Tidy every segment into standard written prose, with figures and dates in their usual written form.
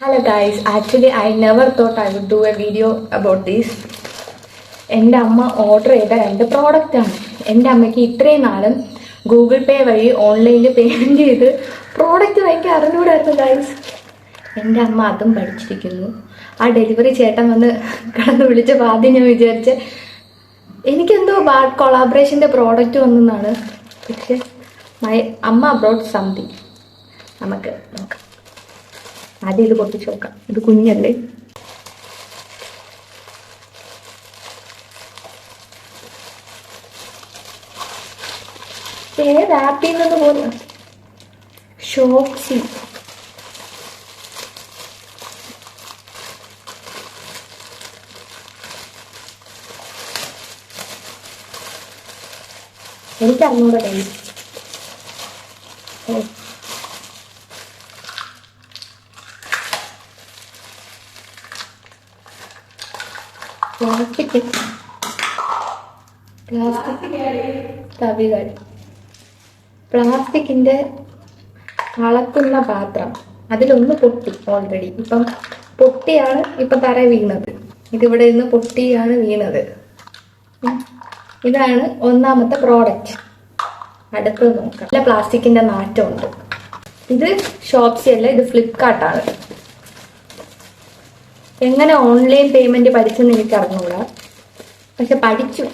Hello guys, actually I never thought I would do a video about this. എൻ്റെ അമ്മ order ചെയ്ത 2 പ്രോഡക്റ്റാണ്. എൻ്റെ അമ്മയ്ക്ക് ഇത്രയും നാളും ഗൂഗിൾ പേ വഴി ഓൺലൈനിൽ പേയ്മെൻറ്റ് ചെയ്ത് പ്രോഡക്റ്റ് വാങ്ങിക്കാൻ അറിഞ്ഞുകൂടായിരുന്നു ഗൈസ്. എൻ്റെ അമ്മ അതും പഠിച്ചിരിക്കുന്നു. ആ ഡെലിവറി ചേട്ടൻ വന്ന് കടന്ന് വിളിച്ചപ്പോൾ ആദ്യം ഞാൻ വിചാരിച്ച് എനിക്കെന്തോ ബാഡ് കൊളാബറേഷൻ്റെ പ്രോഡക്റ്റ് വന്നെന്നാണ്. പക്ഷെ അമ്മ അബ്രോഡ് സംതിങ്. നമുക്ക് നോക്കാം. ആദ്യം ഇത് പൊട്ടിച്ച് നോക്കാം. ഇത് കുഞ്ഞല്ലേ. ഏത് ആപ്പിൽ നിന്ന് പോകുന്നു? ഷോപ്സി. എനിക്കറിഞ്ഞൂടെ കയ്യിൽ. തവികൾ, പ്ലാസ്റ്റിക്കിന്റെ അളക്കുന്ന പാത്രം. അതിലൊന്ന് പൊട്ടി ഓൾറെഡി. ഇപ്പം പൊട്ടിയാണ് ഇപ്പം തറ വീണത്. ഇതിവിടെ നിന്ന് പൊട്ടിയാണ് വീണത്. ഇതാണ് ഒന്നാമത്തെ പ്രോഡക്റ്റ്. അടുത്തത് നോക്കാം. നല്ല പ്ലാസ്റ്റിക്കിന്റെ നാറ്റമുണ്ട്. ഇത് ഷോപ്സി അല്ല, ഇത് ഫ്ലിപ്കാർട്ടാണ്. എങ്ങനെ ഓൺലൈൻ പേയ്മെന്റ് പഠിച്ചെന്ന് എനിക്ക് അറിഞ്ഞൂടാ, പക്ഷെ പഠിച്ചു.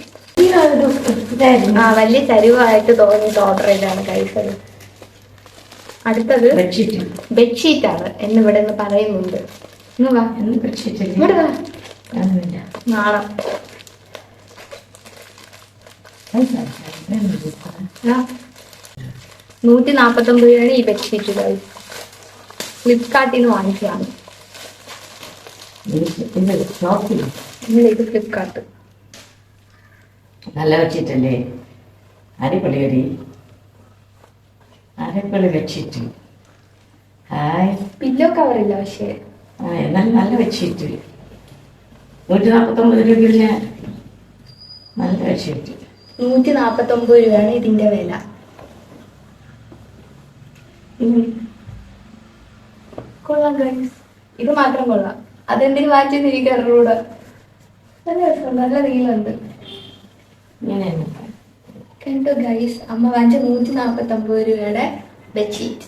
വലിയ ചരിവായിട്ട് തോന്നിയിട്ട് ഓർഡർ ചെയ്താണ് കഴിച്ചത്. അടുത്തത് ബെഡ്ഷീറ്റ് ആണ് എന്നിവിടെ നിന്ന് പറയുന്നുണ്ട്. നാളെ 149 രൂപയാണ് ഈ ബെഡ്ഷീറ്റ്. ഫ്ലിപ്കാർട്ടിൽ നിന്ന് വാങ്ങിച്ചതാണ്. ഇത് ഫ്ലിപ്കാർട്ട്. നല്ല വെച്ചിട്ടല്ലേ? അടിപൊളി വെച്ചിട്ട്. ഹായ്. പില്ലോ കവറില്ല പക്ഷേ എന്നാലും നല്ല വെച്ചിട്ട്. 149 രൂപയില്ല. നല്ല വെച്ചിട്ട്. 149 രൂപയാണ് ഇതിന്റെ വില. കൊള്ളാം ഗൈസ്, ഇത് മാത്രം കൊള്ളാം. അതെന്തിനു മാറ്റിന്നിരിക്കാറുകൂടെ. നല്ല രസം, നല്ല റീലുണ്ട്. കണ്ടോ ഗൈസ്, അമ്മ വാങ്ങിച്ച 149 രൂപയുടെ ബെഡ്ഷീറ്റ്.